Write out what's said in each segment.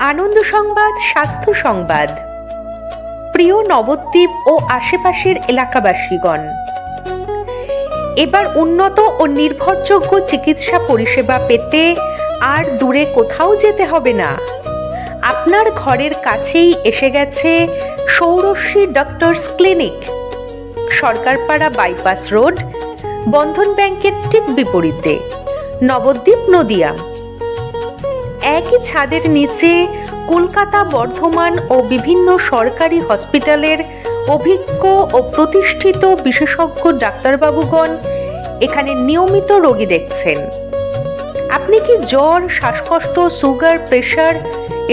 আনন্দ সংবাদ, স্বাস্থ্য সংবাদ। প্রিয় নবদ্বীপ ও আশেপাশের এলাকাবাসীগণ, এবার উন্নত ও নির্ভরযোগ্য চিকিৎসা পরিষেবা পেতে আর দূরে কোথাও যেতে হবে না। আপনার ঘরের কাছেই এসে গেছে Sourashree doctors clinic, Sarkarpara bypass road, Bandhan ব্যাংকের ঠিক বিপরীতে, নবদ্বীপ, নদিয়া। একই ছাদের নিচে কলকাতা, বর্ধমান ও বিভিন্ন সরকারি হসপিটালের অভিজ্ঞ ও প্রতিষ্ঠিত বিশেষজ্ঞ ডাক্তারবাবুগণ এখানে নিয়মিত রোগী দেখছেন। আপনি কি জ্বর, শ্বাসকষ্ট, সুগার, প্রেশার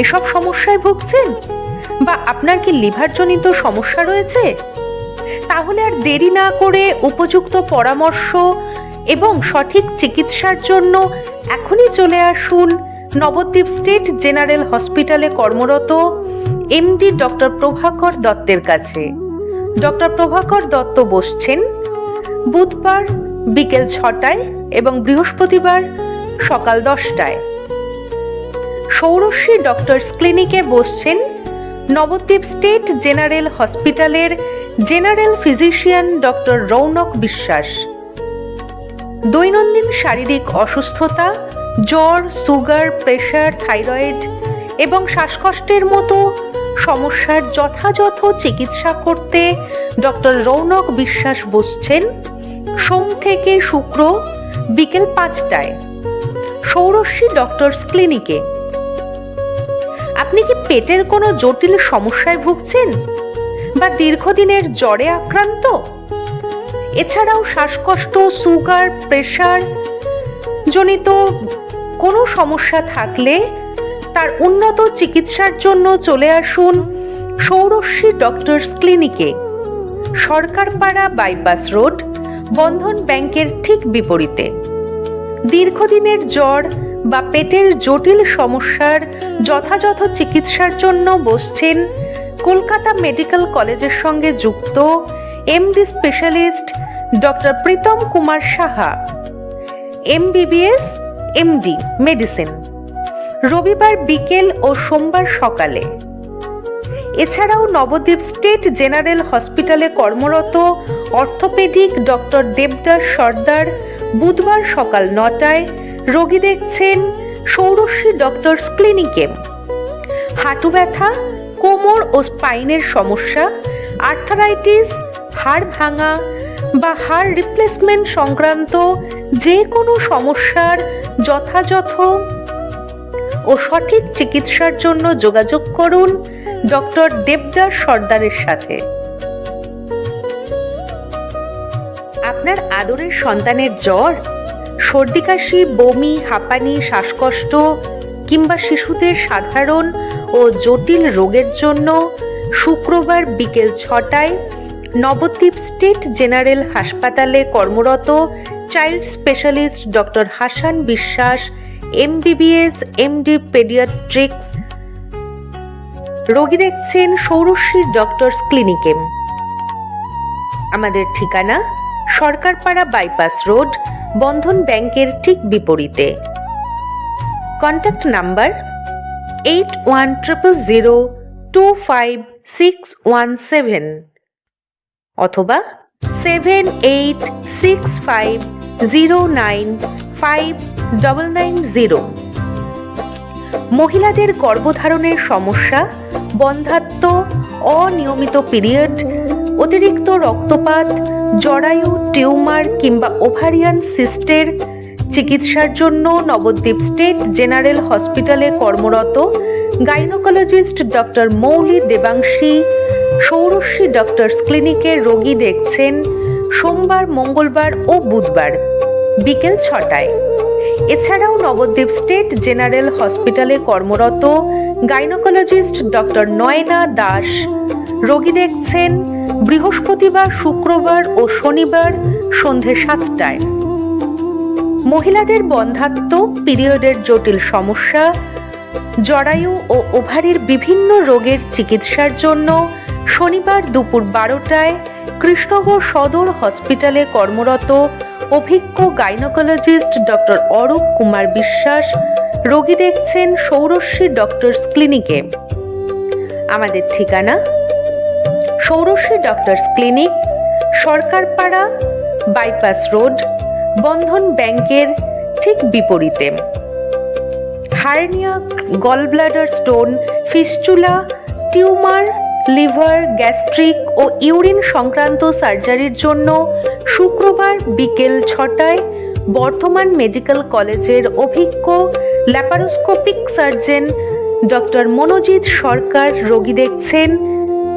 এসব সমস্যায় ভুগছেন, বা আপনার কি লিভারজনিত সমস্যা রয়েছে? তাহলে আর দেরি না করে উপযুক্ত পরামর্শ এবং সঠিক চিকিৎসার জন্য এখনই চলে আসুন নবদ্বীপ স্টেট জেনারেল হসপিটালে কর্মরত এমডি ডক্টর প্রভাকর দত্তের কাছে। ডক্টর প্রভাকর দত্ত বসছেন বুধবার বিকেল 6টায় এবং বৃহস্পতিবার সকাল 10টায়। সৌরশ্রী ডক্টরস ক্লিনিকে বসছেন নবদ্বীপ স্টেট জেনারেল হসপিটালের জেনারেল ফিজিশিয়ান ডক্টর রৌনক বিশ্বাস। দৈনন্দিন শারীরিক অসুস্থতা, জ্বর, সুগার, প্রেশার, থাইরয়েড এবং শ্বাসকষ্টের মতো সমস্যার যথাযথ চিকিৎসা করতে ডক্টর রৌনক বিশ্বাস বসছেন সোম থেকে শুক্র বিকেল 5টায় সৌরশ্রী ডক্টরস ক্লিনিকে। আপনি কি পেটের কোনো জটিল সমস্যায় ভুগছেন বা দীর্ঘদিনের জ্বরে আক্রান্ত? এছাড়াও শ্বাসকষ্ট, সুগার, প্রেশার জনিত কোনো সমস্যা থাকলে তার উন্নত চিকিৎসার জন্য চলে আসুন সৌরশ্রী ডক্টরস ক্লিনিকে, সরকারপাড়া বাইপাস রোড, বন্ধন ব্যাংকের ঠিক বিপরীতে। দীর্ঘদিনের জ্বর বা পেটের জটিল সমস্যার যথাযথ চিকিৎসার জন্য বসছেন কলকাতা মেডিকেল কলেজের সঙ্গে যুক্ত MD specialist doctor Pritam Kumar Saha, MBBS, MD medicine, রবিবার বিকেল ও সোমবার সকালে। এছাড়াও নবদ্বীপ স্টেট জেনারেল হসপিটালে কর্মরত অর্থোপেডিক ডক্টর দেবদাস সর্দার বুধবার সকাল 9টায় রোগী দেখছেন সৌরশ্রী ডক্টরস ক্লিনিকে। হাঁটু ব্যথা, কোমর ও স্পাইনের সমস্যা, আর্থারাইটিস, হাড় ভাঙা বা হাড় রিপ্লেসমেন্ট সংক্রান্ত যে কোনো সমস্যার যথাযথ ও সঠিক চিকিৎসার জন্য যোগাযোগ করুন ডক্টর দেবদাস সর্দারের সাথে। আপনার আদরের সন্তানের জ্বর, সর্দি কাশি, বমি, হাঁপানি, শ্বাসকষ্ট কিংবা শিশুদের সাধারণ ও জটিল রোগের জন্য শুক্রবার বিকেল 6টায় নবদ্বীপ স্টেট জেনারেল হাসপাতালে কর্মরত চাইল্ড স্পেশালিস্ট ডক্টর হাসান বিশ্বাস, এমবিবিএস, এমডি পেডিয়াট্রিক্স রোগী দেখছেন সৌরশ্রী ডক্টরস ক্লিনিকে। আমাদের ঠিকানা সরকারপাড়া বাইপাস রোড, বন্ধন ব্যাংকের ঠিক বিপরীতে। কন্ট্যাক্ট নাম্বার 8100025617 অথবা 7865095990। মহিলাদের গর্ভধারণের সমস্যা, বন্ধ্যাত্ব, অনিয়মিত পিরিয়ড, অতিরিক্ত রক্তপাত, জরায়ু, টিউমার কিংবা ওভারিয়ান সিস্টের চিকিৎসার জন্য নবদ্বীপ স্টেট জেনারেল হসপিটালে কর্মরত গাইনোকোলজিস্ট ডক্টর মৌলি দেবাংশী সৌরশ্রী ডক্টরস ক্লিনিকে রোগী দেখছেন সোমবার, মঙ্গলবার ও বুধবার বিকেল 6টায়। এছাড়াও নবদ্বীপ স্টেট জেনারেল হসপিটালে কর্মরত গাইনোকোলজিস্ট ডক্টর নয়না দাস রোগী দেখছেন বৃহস্পতিবার, শুক্রবার ও শনিবার সন্ধে 7টায়। মহিলাদের বন্ধ্যাত্ব, পিরিয়ডের জটিল সমস্যা, জরায়ু ও ওভারির বিভিন্ন রোগের চিকিৎসার জন্য শনিবার দুপুর 12টায় কৃষ্ণগড় সদর হসপিটালে কর্মরত অভিজ্ঞ গাইনোকোলজিস্ট ডক্টর অরূপ কুমার বিশ্বাস রোগী দেখছেন সৌরশ্রী ডক্টরস ক্লিনিকে। আমাদের ঠিকানা Sourashree doctors clinic, Sarkarpara, bypass road, Bandhan ব্যাংকের ঠিক বিপরীতে। Hernia, gallbladder stone, fistula, tumour, liver, gastric ও ইউরিন সংক্রান্ত সার্জারির জন্য শুক্রবার বিকেল 6টায় বর্ধমান মেডিকেল কলেজের অভিজ্ঞ ল্যাপারোস্কোপিক সার্জন ডক্টর মনোজিৎ সরকার রোগী দেখছেন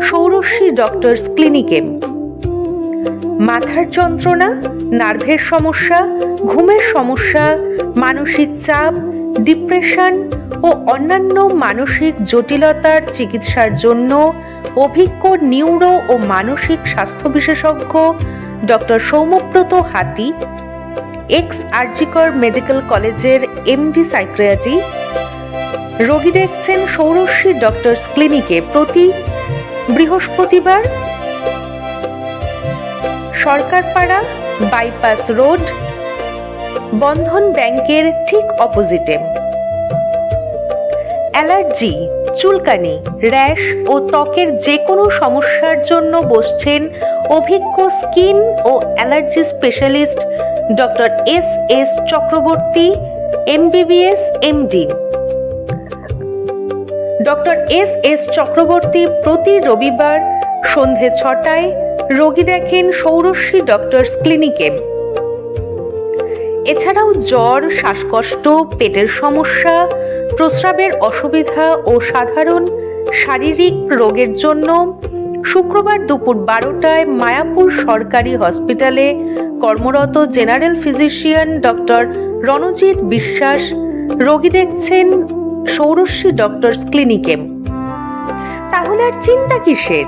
সৌরশ্রী ডক্টরস ক্লিনিকে। মাথার যন্ত্রণা, নার্ভের সমস্যা, ঘুমের সমস্যা, মানসিক চাপ, ডিপ্রেশন ও অন্যান্য মানসিক জটিলতার চিকিৎসার জন্য অভিজ্ঞ নিউরো ও মানসিক স্বাস্থ্য বিশেষজ্ঞ ডক্টর সৌম্যব্রত হাতি, এক্স আরজিকর মেডিকেল কলেজের এমডি সাইকিয়াট্রি রোগী দেখছেন সৌরশ্রী ডক্টরস ক্লিনিকে প্রতি বৃহস্পতিবার, সরকারপাড়া, বাইপাস রোড, বন্ধন ব্যাংকের ঠিক অপোজিটে। অ্যালার্জি, চুলকানি, র্যাশ ও ত্বকের যে কোনো সমস্যার জন্য বসছেন অভিজ্ঞ স্কিন ও allergy specialist doctor S Chakraborty, MBBS, MD. Doctor S Chakraborty প্রতি রবিবার সন্ধে 6টায় রোগী দেখেন সৌরশ্রী ডক্টরস ক্লিনিকে। এছাড়াও জ্বর, শ্বাসকষ্ট, পেটের সমস্যা, প্রস্রাবের অসুবিধা ও সাধারণ শারীরিক রোগের জন্য শুক্রবার দুপুর 12টায় মায়াপুর সরকারি হসপিটালে কর্মরত জেনারেল ফিজিশিয়ান ডক্টর রণজিৎ বিশ্বাস রোগী দেখছেন সৌরশ্রী ডক্টরস ক্লিনিকে। তাহলে আর চিন্তা কিসের?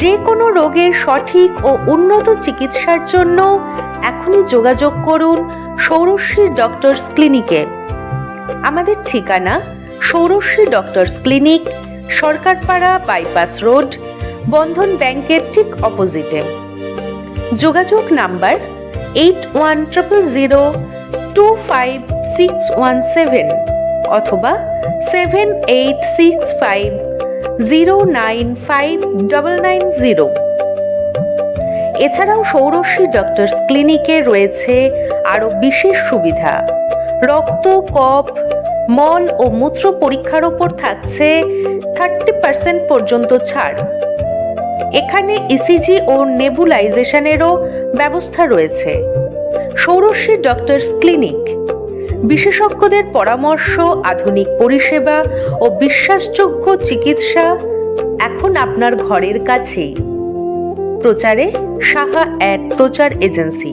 যে কোনো রোগের সঠিক ও উন্নত চিকিৎসার জন্য এখনই যোগাযোগ করুন সৌরশ্রী ডক্টরস ক্লিনিকে। আমাদের ঠিকানা Sourashree doctors clinic, Sarkarpara, bypass road, Bandhan ব্যাংকের ঠিক অপোজিটে। যোগাযোগ নাম্বার 8100025617 অথবা 7865095990। এছাড়াও সৌরশ্রী ডক্টরস ক্লিনিকে রয়েছে আরও বিশেষ সুবিধা। রক্ত, কফ, মল ও মূত্র পরীক্ষার ওপর থাকছে 30% পর্যন্ত ছাড়। এখানে ইসিজি ও নেবুলাইজেশনেরও ব্যবস্থা রয়েছে। সৌরশ্রী ডক্টরস ক্লিনিক, বিশেষজ্ঞদের পরামর্শ, আধুনিক পরিষেবা ও বিশ্বাসযোগ্য চিকিৎসা এখন আপনার ঘরের কাছেই। প্রচারে সাহা অ্যাড প্রচার এজেন্সি।